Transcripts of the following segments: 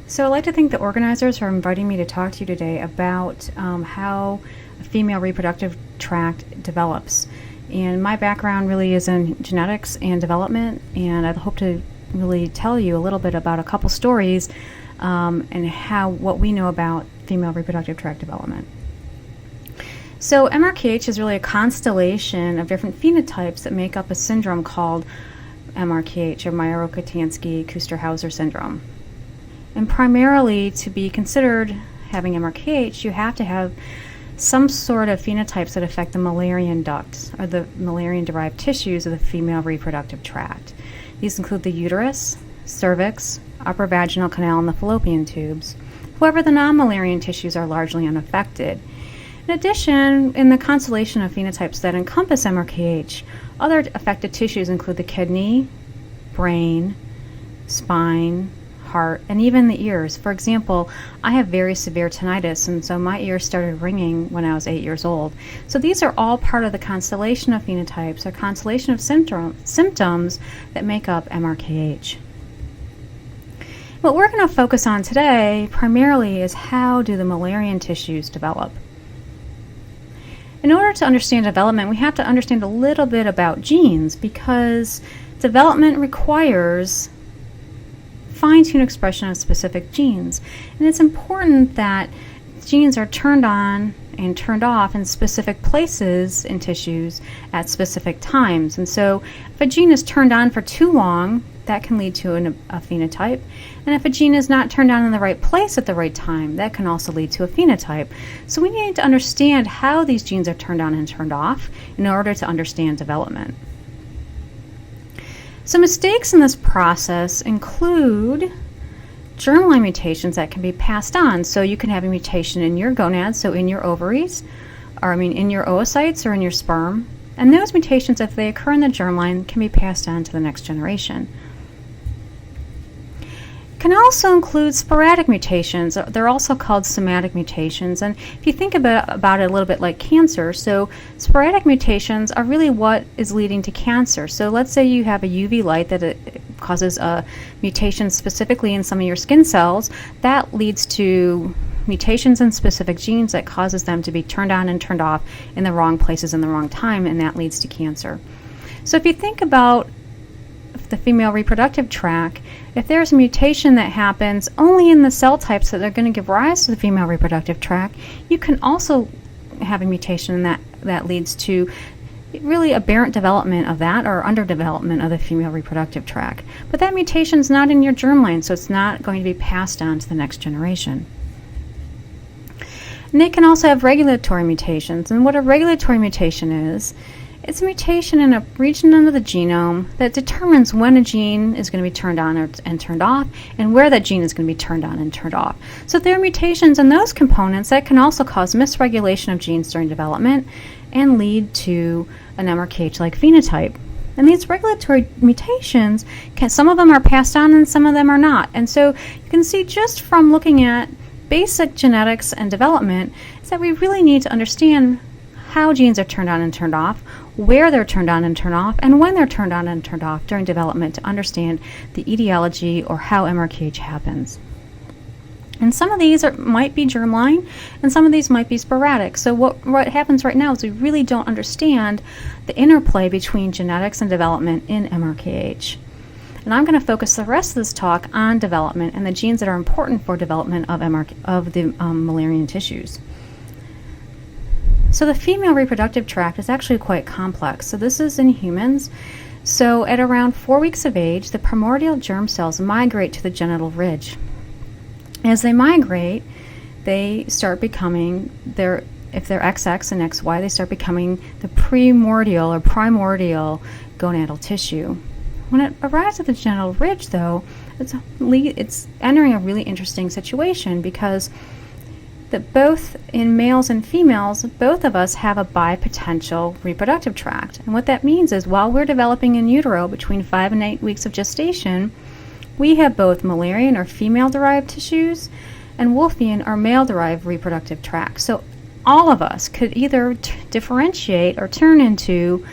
So I'd like to thank the organizers for inviting me to talk to you today about how a female reproductive tract develops. And my background really is in genetics and development, and I hope to really tell you a little bit about a couple stories and what we know about female reproductive tract development. So MRKH is really a constellation of different phenotypes that make up a syndrome called MRKH, or Mayer-Rokitansky-Kuster-Hauser syndrome. And primarily, to be considered having MRKH, you have to have some sort of phenotypes that affect the Müllerian ducts, or the Müllerian-derived tissues of the female reproductive tract. These include the uterus, cervix, upper vaginal canal, and the fallopian tubes. However, the non-Müllerian tissues are largely unaffected. In addition, in the constellation of phenotypes that encompass MRKH, other affected tissues include the kidney, brain, spine, heart, and even the ears. For example, I have very severe tinnitus, and so my ears started ringing when I was 8 years old. So these are all part of the constellation of phenotypes, or constellation of symptoms that make up MRKH. What we're going to focus on today primarily is how do the Müllerian tissues develop. In order to understand development, we have to understand a little bit about genes, because development requires fine-tuned expression of specific genes. And it's important that genes are turned on and turned off in specific places in tissues at specific times. And so if a gene is turned on for too long, that can lead to a phenotype. And if a gene is not turned on in the right place at the right time, that can also lead to a phenotype. So we need to understand how these genes are turned on and turned off in order to understand development. So mistakes in this process include germline mutations that can be passed on. So you can have a mutation in your gonads, so in your ovaries, in your oocytes or in your sperm. And those mutations, if they occur in the germline, can be passed on to the next generation. Can also include sporadic mutations. They're also called somatic mutations. And if you think about it a little bit like cancer, so sporadic mutations are really what is leading to cancer. So let's say you have a UV light that it causes a mutation specifically in some of your skin cells. That leads to mutations in specific genes that causes them to be turned on and turned off in the wrong places in the wrong time, and that leads to cancer. So if you think about the female reproductive tract, if there's a mutation that happens only in the cell types that are going to give rise to the female reproductive tract, you can also have a mutation that leads to really aberrant development of that, or underdevelopment of the female reproductive tract. But that mutation is not in your germline, so it's not going to be passed on to the next generation. And they can also have regulatory mutations. And what a regulatory mutation is, it's a mutation in a region of the genome that determines when a gene is going to be turned on and turned off, and where that gene is going to be turned on and turned off. So there are mutations in those components that can also cause misregulation of genes during development and lead to an MRKH-like phenotype. And these regulatory mutations, some of them are passed on and some of them are not. And so you can see just from looking at basic genetics and development is that we really need to understand how genes are turned on and turned off, where they're turned on and turned off, and when they're turned on and turned off during development to understand the etiology or how MRKH happens. And some of these might be germline, and some of these might be sporadic. So what happens right now is we really don't understand the interplay between genetics and development in MRKH. And I'm going to focus the rest of this talk on development and the genes that are important for development of the Müllerian tissues. So the female reproductive tract is actually quite complex. So this is in humans. So at around 4 weeks of age, the primordial germ cells migrate to the genital ridge. As they migrate, they start becoming if they're XX and XY, they start becoming the primordial gonadal tissue. When it arrives at the genital ridge, though, it's entering a really interesting situation, because that both in males and females, both of us have a bipotential reproductive tract. And what that means is while we're developing in utero between 5 and 8 weeks of gestation, we have both Müllerian or female-derived tissues and Wolffian or male-derived reproductive tract. So all of us could either differentiate or turn into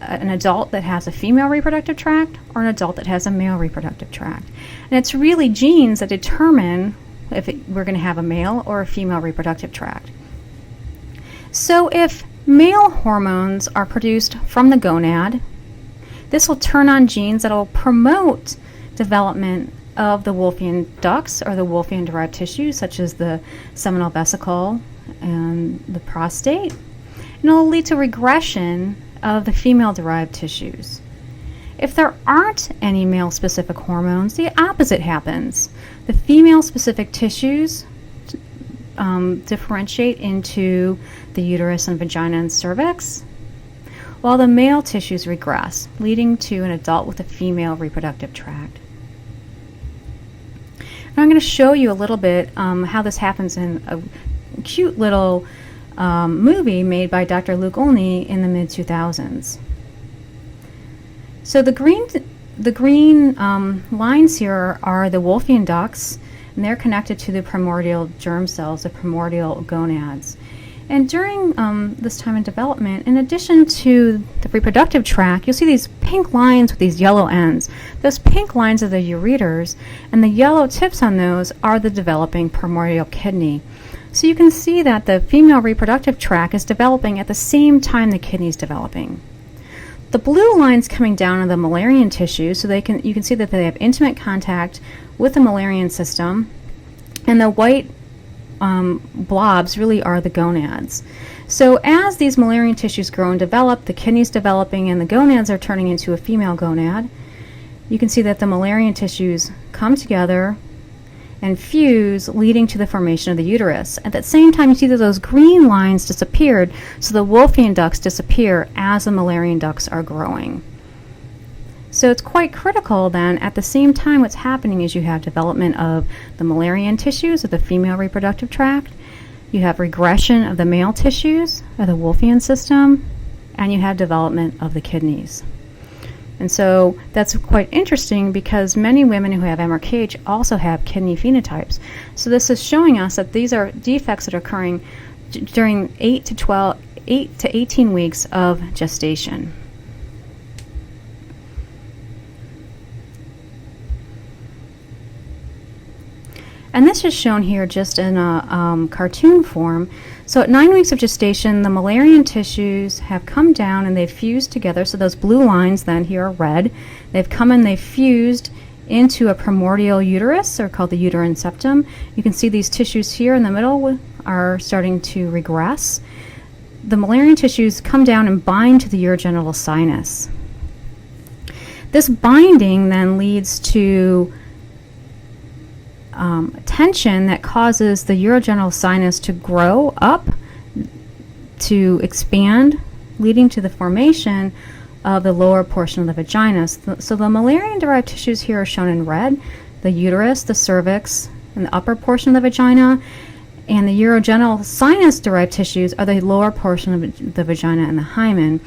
an adult that has a female reproductive tract or an adult that has a male reproductive tract. And it's really genes that determine if we're going to have a male or a female reproductive tract. So if male hormones are produced from the gonad, this will turn on genes that will promote development of the Wolffian ducts or the Wolffian-derived tissues, such as the seminal vesicle and the prostate. And it will lead to regression of the female-derived tissues. If there aren't any male-specific hormones, the opposite happens. The female-specific tissues differentiate into the uterus and vagina and cervix, while the male tissues regress, leading to an adult with a female reproductive tract. Now I'm going to show you a little bit how this happens in a cute little movie made by Dr. Luke Olney in the mid-2000s. So the green lines here are the Wolffian ducts, and they're connected to the primordial germ cells, the primordial gonads. And during this time in development, in addition to the reproductive tract, you'll see these pink lines with these yellow ends. Those pink lines are the ureters, and the yellow tips on those are the developing primordial kidney. So you can see that the female reproductive tract is developing at the same time the kidney is developing. The blue lines coming down are the Müllerian tissue, so you can see that they have intimate contact with the Müllerian system, and the white blobs really are the gonads. So as these Müllerian tissues grow and develop, the kidney's developing and the gonads are turning into a female gonad. You can see that the Müllerian tissues come together and fuse, leading to the formation of the uterus. At the same time, you see that those green lines disappeared, so the Wolffian ducts disappear as the Müllerian ducts are growing. So it's quite critical then, at the same time what's happening is you have development of the Müllerian tissues of the female reproductive tract, you have regression of the male tissues of the Wolffian system, and you have development of the kidneys. And so that's quite interesting because many women who have MRKH also have kidney phenotypes. So this is showing us that these are defects that are occurring during 8 to 18 weeks of gestation. And this is shown here just in a cartoon form. So at 9 weeks of gestation, the Müllerian tissues have come down and they've fused together. So those blue lines then here are red. They've come and they've fused into a primordial uterus, or called the uterine septum. You can see these tissues here in the middle are starting to regress. The Müllerian tissues come down and bind to the urogenital sinus. This binding then leads to tension that causes the urogenital sinus to grow up, to expand, leading to the formation of the lower portion of the vagina. So the Müllerian-derived tissues here are shown in red, the uterus, the cervix, and the upper portion of the vagina, and the urogenital sinus-derived tissues are the lower portion of the vagina and the hymen.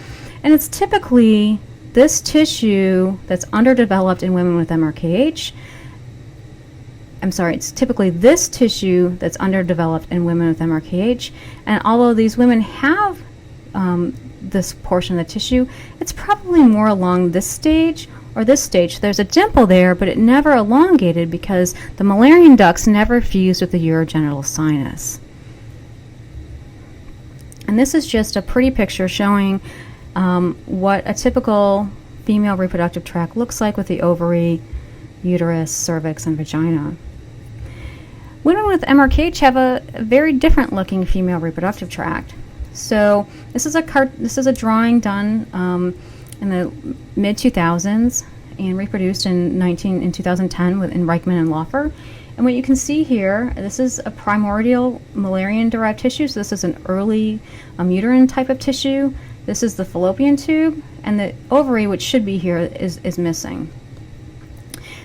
And it's typically this tissue that's underdeveloped in women with MRKH. It's typically this tissue that's underdeveloped in women with MRKH, and although these women have this portion of the tissue, it's probably more along this stage or this stage. There's a dimple there, but it never elongated because the Müllerian ducts never fused with the urogenital sinus. And this is just a pretty picture showing what a typical female reproductive tract looks like with the ovary, uterus, cervix, and vagina. Women with MRKH have a very different looking female reproductive tract. So this is a drawing done in the mid-2000s and reproduced in 2010 in Reichman and Laufer. And what you can see here, this is a primordial Müllerian-derived tissue. So this is an early uterine type of tissue. This is the fallopian tube, and the ovary, which should be here, is missing.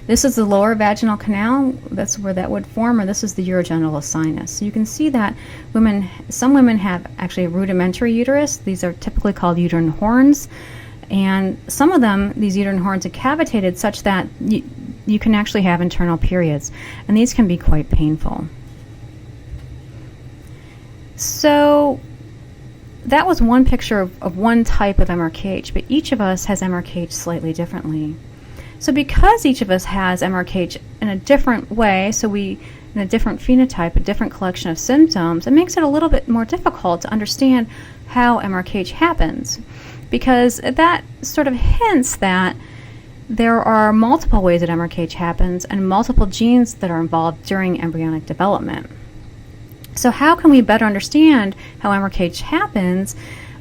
This is the lower vaginal canal, that's where that would form, or this is the urogenital sinus. So you can see that some women have actually a rudimentary uterus. These are typically called uterine horns, and some of them, these uterine horns are cavitated such that you can actually have internal periods, and these can be quite painful. So that was one picture of one type of MRKH, but each of us has MRKH slightly differently. So because each of us has MRKH in a different way, in a different phenotype, a different collection of symptoms, it makes it a little bit more difficult to understand how MRKH happens, because that sort of hints that there are multiple ways that MRKH happens and multiple genes that are involved during embryonic development. So how can we better understand how MRKH happens?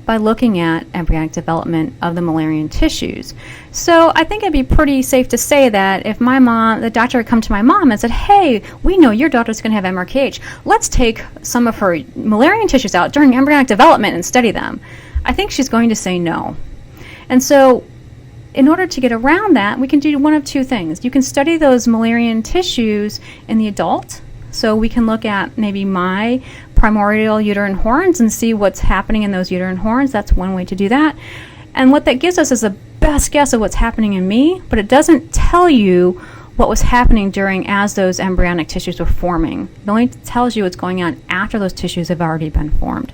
By looking at embryonic development of the Müllerian tissues. So I think it'd be pretty safe to say that if the doctor had come to my mom and said, hey, we know your daughter's going to have MRKH, let's take some of her Müllerian tissues out during embryonic development and study them, I think she's going to say no. And so in order to get around that, we can do one of two things. You can study those Müllerian tissues in the adult. So we can look at maybe my primordial uterine horns and see what's happening in those uterine horns. That's one way to do that. And what that gives us is the best guess of what's happening in me, but it doesn't tell you what was happening as those embryonic tissues were forming. It only tells you what's going on after those tissues have already been formed.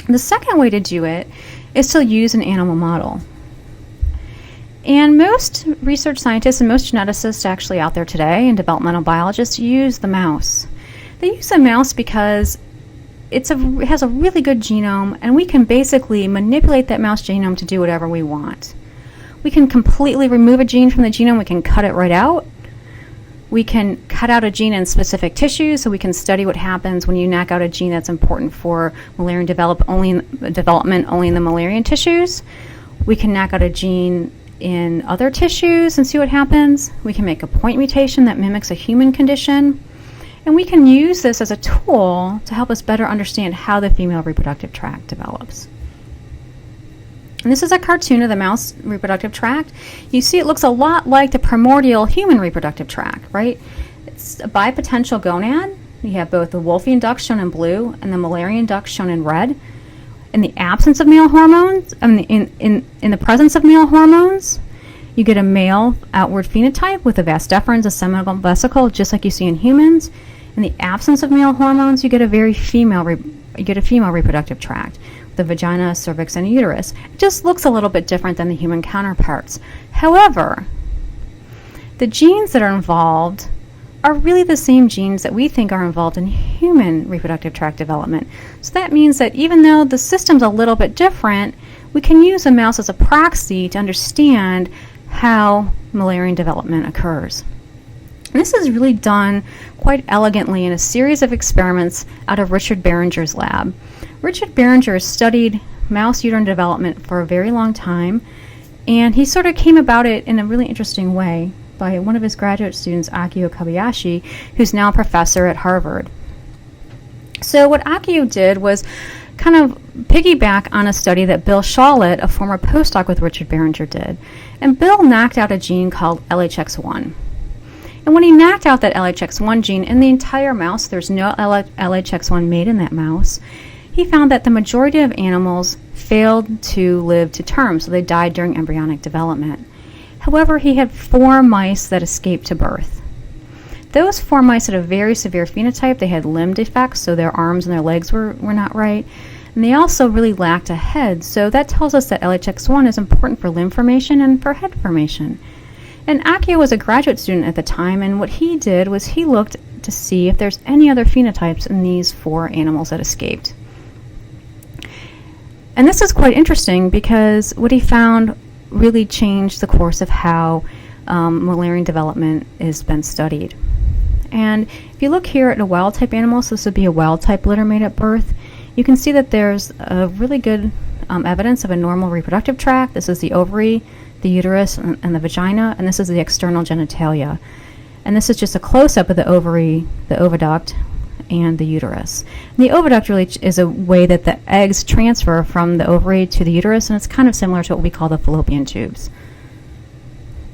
The second way to do it is to use an animal model. And most research scientists and most geneticists actually out there today and developmental biologists use the mouse. They use the mouse because it has a really good genome, and we can basically manipulate that mouse genome to do whatever we want. We can completely remove a gene from the genome. We can cut it right out. We can cut out a gene in specific tissues, so we can study what happens when you knock out a gene that's important for Müllerian development only in the Müllerian tissues. We can knock out a gene in other tissues and see what happens. We can make a point mutation that mimics a human condition. And we can use this as a tool to help us better understand how the female reproductive tract develops. And this is a cartoon of the mouse reproductive tract. You see it looks a lot like the primordial human reproductive tract, right? It's a bipotential gonad. You have both the Wolffian duct shown in blue and the Müllerian duct shown in red. In the absence of male hormones, in the presence of male hormones, you get a male outward phenotype with a vas deferens, a seminal vesicle, just like you see in humans. In the absence of male hormones, you get a female reproductive tract, the vagina, cervix, and uterus. It just looks a little bit different than the human counterparts. However, the genes that are involved are really the same genes that we think are involved in human reproductive tract development. So that means that even though the system's a little bit different, we can use a mouse as a proxy to understand how Müllerian development occurs. And this is really done quite elegantly in a series of experiments out of Richard Behringer's lab. Richard Behringer studied mouse uterine development for a very long time, and he sort of came about it in a really interesting way by one of his graduate students, Akio Kobayashi, who's now a professor at Harvard. So what Akio did was kind of piggyback on a study that Bill Shawlett, a former postdoc with Richard Behringer, did. And Bill knocked out a gene called LHX1. And when he knocked out that LHX1 gene in the entire mouse, there's no LHX1 made in that mouse, he found that the majority of animals failed to live to term, so they died during embryonic development. However, he had 4 mice that escaped to birth. Those 4 mice had a very severe phenotype. They had limb defects, so their arms and their legs were not right. And they also really lacked a head, so that tells us that LHX1 is important for limb formation and for head formation. And Akio was a graduate student at the time, and what he did was he looked to see if there's any other phenotypes in these 4 animals that escaped. And this is quite interesting because what he found really changed the course of how Müllerian development has been studied. And if you look here at a wild-type animal, so this would be a wild-type litter made at birth, you can see that there's a really good evidence of a normal reproductive tract. This is the ovary, the uterus, and the vagina, and this is the external genitalia. And this is just a close-up of the ovary, the oviduct, and the uterus. And the oviduct really is a way that the eggs transfer from the ovary to the uterus, and it's kind of similar to what we call the fallopian tubes.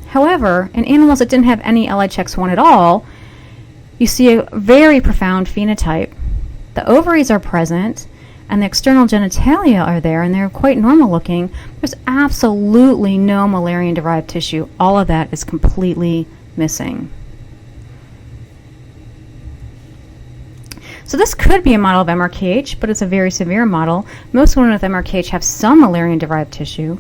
However, in animals that didn't have any LHX1 at all, you see a very profound phenotype. The ovaries are present, and the external genitalia are there, and they're quite normal looking. There's absolutely no Müllerian-derived tissue. All of that is completely missing. So this could be a model of MRKH, but it's a very severe model. Most women with MRKH have some Müllerian-derived tissue.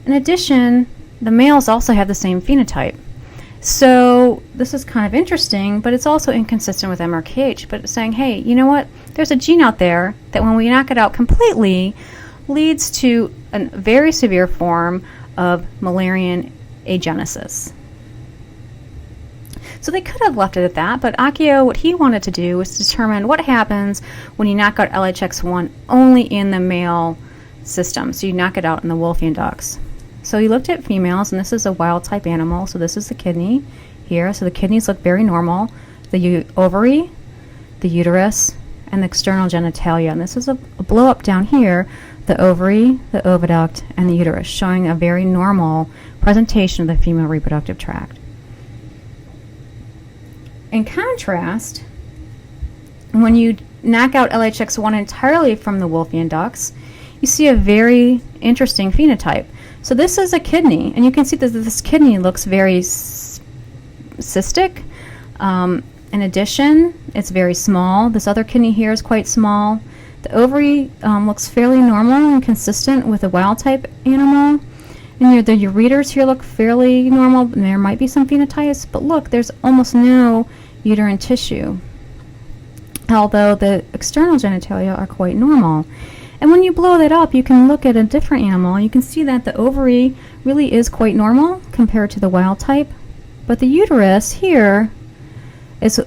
In addition, the males also have the same phenotype. So this is kind of interesting, but it's also inconsistent with MRKH. But it's saying, hey, you know what? There's a gene out there that when we knock it out completely leads to a very severe form of Müllerian agenesis. So they could have left it at that, but Akio, what he wanted to do was determine what happens when you knock out LHX1 only in the male system. So you knock it out in the Wolffian ducts. So he looked at females, and this is a wild type animal. So this is the kidney here. So the kidneys look very normal. The ovary, the uterus, and the external genitalia. And this is a blow up down here, the ovary, the oviduct, and the uterus, showing a very normal presentation of the female reproductive tract. In contrast, when you knock out LHX1 entirely from the Wolffian ducts, you see a very interesting phenotype. So this is a kidney, and you can see that this kidney looks very cystic. In addition, it's very small. This other kidney here is quite small. The ovary looks fairly normal and consistent with a wild type animal. And the ureters here look fairly normal. There might be some phenotypes, but look, there's almost no uterine tissue, although the external genitalia are quite normal. And when you blow that up, you can look at a different animal. You can see that the ovary really is quite normal compared to the wild type, but the uterus here is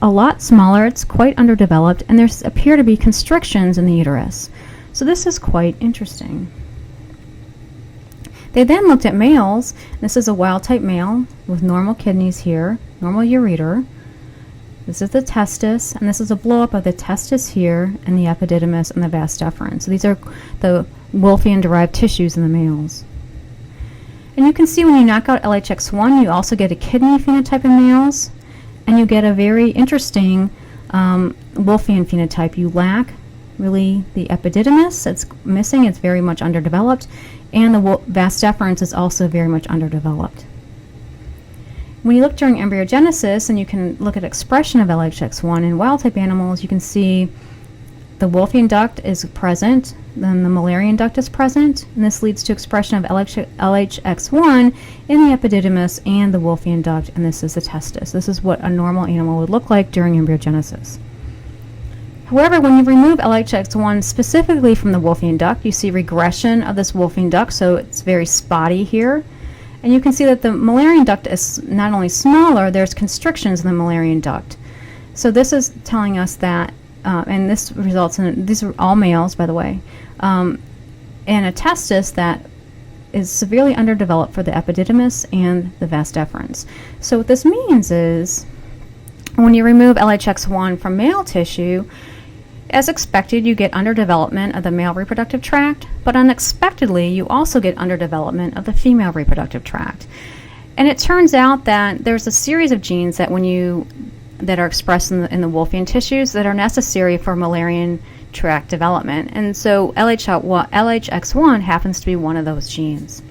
a lot smaller. It's quite underdeveloped, and there appear to be constrictions in the uterus. So this is quite interesting. They then looked at males. This is a wild type male with normal kidneys here, normal ureter. This is the testis, and this is a blow up of the testis here, and the epididymis and the vas deferens. So these are the Wolffian-derived tissues in the males. And you can see when you knock out LHX1, you also get a kidney phenotype in males, and you get a very interesting Wolffian phenotype. You lack really the epididymis. It's missing. It's very much underdeveloped. And the vas deferens is also very much underdeveloped. When you look during embryogenesis, and you can look at expression of LHX1 in wild-type animals, you can see the Wolffian duct is present, then the Müllerian duct is present, and this leads to expression of LHX1 in the epididymis and the Wolffian duct, and this is the testis. This is what a normal animal would look like during embryogenesis. However, when you remove LHX1 specifically from the Wolffian duct, you see regression of this Wolffian duct, so it's very spotty here. And you can see that the Müllerian duct is not only smaller, there's constrictions in the Müllerian duct. So this is telling us that, and this results in, these are all males, by the way, and a testis that is severely underdeveloped for the epididymis and the vas deferens. So what this means is, when you remove LHX1 from male tissue, as expected, you get underdevelopment of the male reproductive tract, but unexpectedly, you also get underdevelopment of the female reproductive tract. And it turns out that there's a series of genes that that are expressed in the Wolffian tissues that are necessary for Müllerian tract development. And so LHX1 happens to be one of those genes.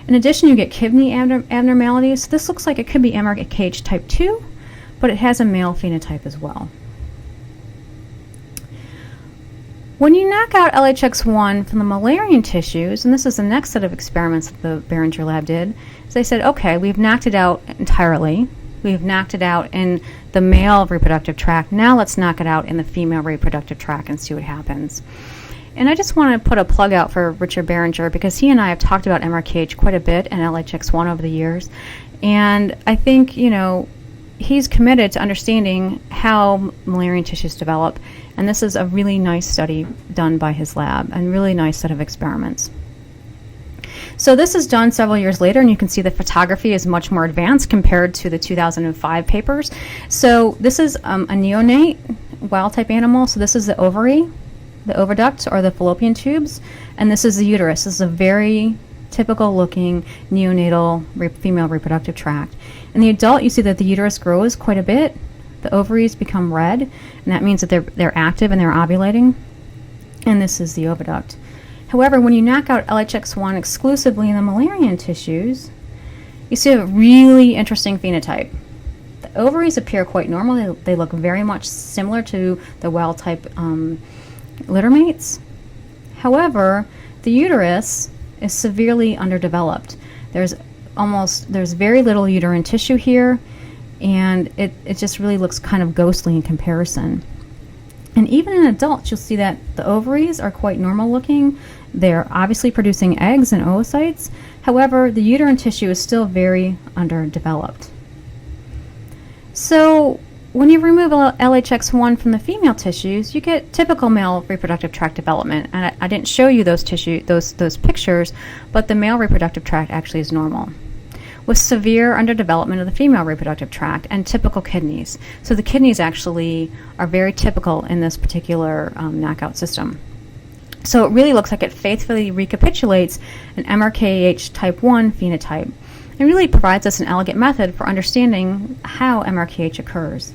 In addition, you get kidney abnormalities. This looks like it could be MRKH type 2, but it has a male phenotype as well. When you knock out LHX1 from the Müllerian tissues, and this is the next set of experiments that the Behringer lab did, is they said, okay, we've knocked it out entirely. We've knocked it out in the male reproductive tract. Now let's knock it out in the female reproductive tract and see what happens. And I just want to put a plug out for Richard Behringer, because he and I have talked about MRKH quite a bit and LHX1 over the years. And I think, he's committed to understanding how Müllerian tissues develop, and this is a really nice study done by his lab, and really nice set of experiments. So this is done several years later, and you can see the photography is much more advanced compared to the 2005 papers. So this is a neonate wild-type animal. So this is the ovary, the oviduct, or the fallopian tubes, and this is the uterus. This is a very typical-looking neonatal female reproductive tract. In the adult, you see that the uterus grows quite a bit. The ovaries become red, and that means that they're active and they're ovulating. And this is the oviduct. However, when you knock out LHX1 exclusively in the Müllerian tissues, you see a really interesting phenotype. The ovaries appear quite normal. They look very much similar to the wild-type littermates. However, the uterus is severely underdeveloped. There's very little uterine tissue here, and it just really looks kind of ghostly in comparison. And even in adults, you'll see that the ovaries are quite normal looking. They're obviously producing eggs and oocytes. However, the uterine tissue is still very underdeveloped. So when you remove LHX1 from the female tissues, you get typical male reproductive tract development. And I didn't show you those pictures, but the male reproductive tract actually is normal, with severe underdevelopment of the female reproductive tract and typical kidneys. So the kidneys actually are very typical in this particular knockout system. So it really looks like it faithfully recapitulates an MRKH type 1 phenotype. It really provides us an elegant method for understanding how MRKH occurs.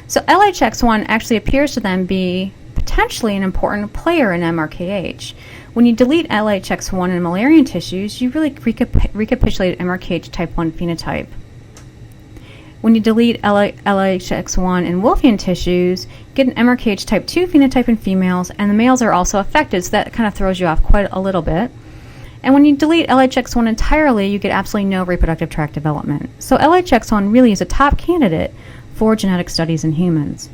So LHX1 actually appears to then be potentially an important player in MRKH. When you delete LHX1 in Müllerian tissues, you really recapitulate MRKH type 1 phenotype. When you delete LHX1 in Wolffian tissues, you get an MRKH type 2 phenotype in females, and the males are also affected, so that kind of throws you off quite a little bit. And when you delete LHX1 entirely, you get absolutely no reproductive tract development. So LHX1 really is a top candidate for genetic studies in humans.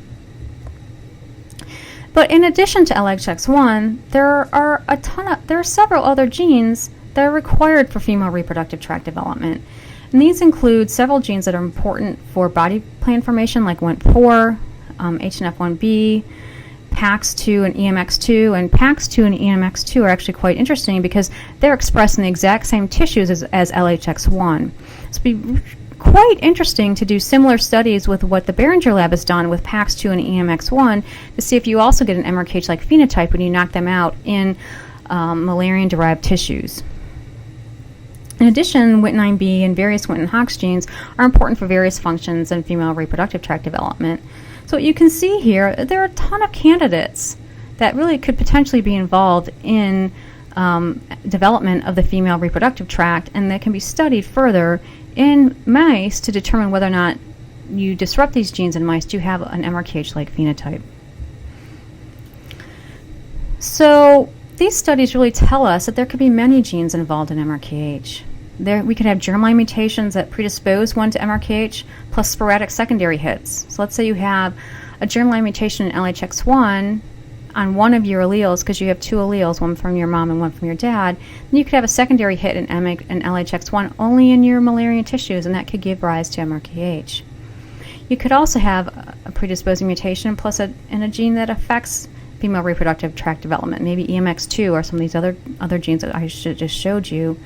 But in addition to LHX1, there are several other genes that are required for female reproductive tract development. And these include several genes that are important for body plan formation, like WNT4, HNF1B, PAX2 and EMX2. And PAX2 and EMX2 are actually quite interesting because they're expressed in the exact same tissues as LHX1. So it'd be quite interesting to do similar studies with what the Behringer lab has done with PAX2 and EMX1 to see if you also get an MRKH-like phenotype when you knock them out in Müllerian-derived tissues. In addition, WNT9B and various WNT and Hox genes are important for various functions in female reproductive tract development. So what you can see here, there are a ton of candidates that really could potentially be involved in development of the female reproductive tract, and that can be studied further in mice to determine whether or not you disrupt these genes in mice, do you have an MRKH-like phenotype. So these studies really tell us that there could be many genes involved in MRKH. We could have germline mutations that predispose one to MRKH plus sporadic secondary hits. So let's say you have a germline mutation in LHX1 on one of your alleles, because you have two alleles, one from your mom and one from your dad, then you could have a secondary hit in LHX1 only in your Müllerian tissues, and that could give rise to MRKH. You could also have a predisposing mutation plus in a gene that affects female reproductive tract development, maybe EMX2 or some of these other genes that I just showed you.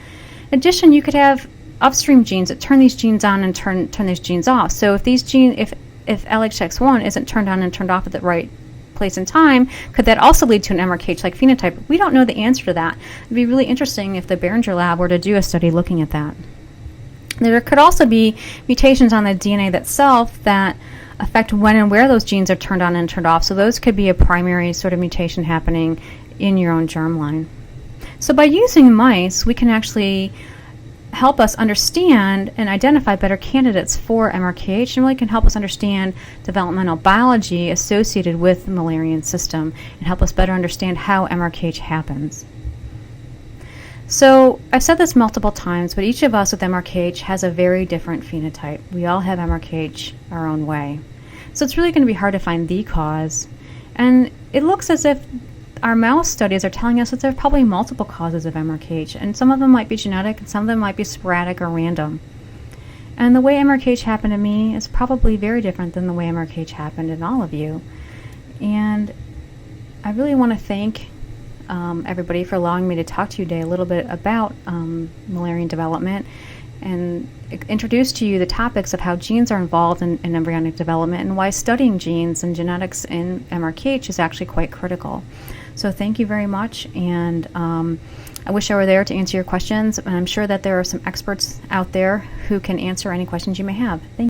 In addition, you could have upstream genes that turn these genes on and turn these genes off. So if LHX1 isn't turned on and turned off at the right place in time, could that also lead to an MRKH-like phenotype? We don't know the answer to that. It'd be really interesting if the Behringer lab were to do a study looking at that. There could also be mutations on the DNA itself that affect when and where those genes are turned on and turned off. So those could be a primary sort of mutation happening in your own germline. So by using mice, we can actually help us understand and identify better candidates for MRKH, and really can help us understand developmental biology associated with the Müllerian system and help us better understand how MRKH happens. So I've said this multiple times, but each of us with MRKH has a very different phenotype. We all have MRKH our own way. So it's really going to be hard to find the cause. And it looks as if our mouse studies are telling us that there are probably multiple causes of MRKH, and some of them might be genetic and some of them might be sporadic or random. And the way MRKH happened to me is probably very different than the way MRKH happened in all of you. And I really want to thank everybody for allowing me to talk to you today a little bit about Müllerian development and introduce to you the topics of how genes are involved in embryonic development and why studying genes and genetics in MRKH is actually quite critical. So thank you very much, and I wish I were there to answer your questions, and I'm sure that there are some experts out there who can answer any questions you may have. Thank you.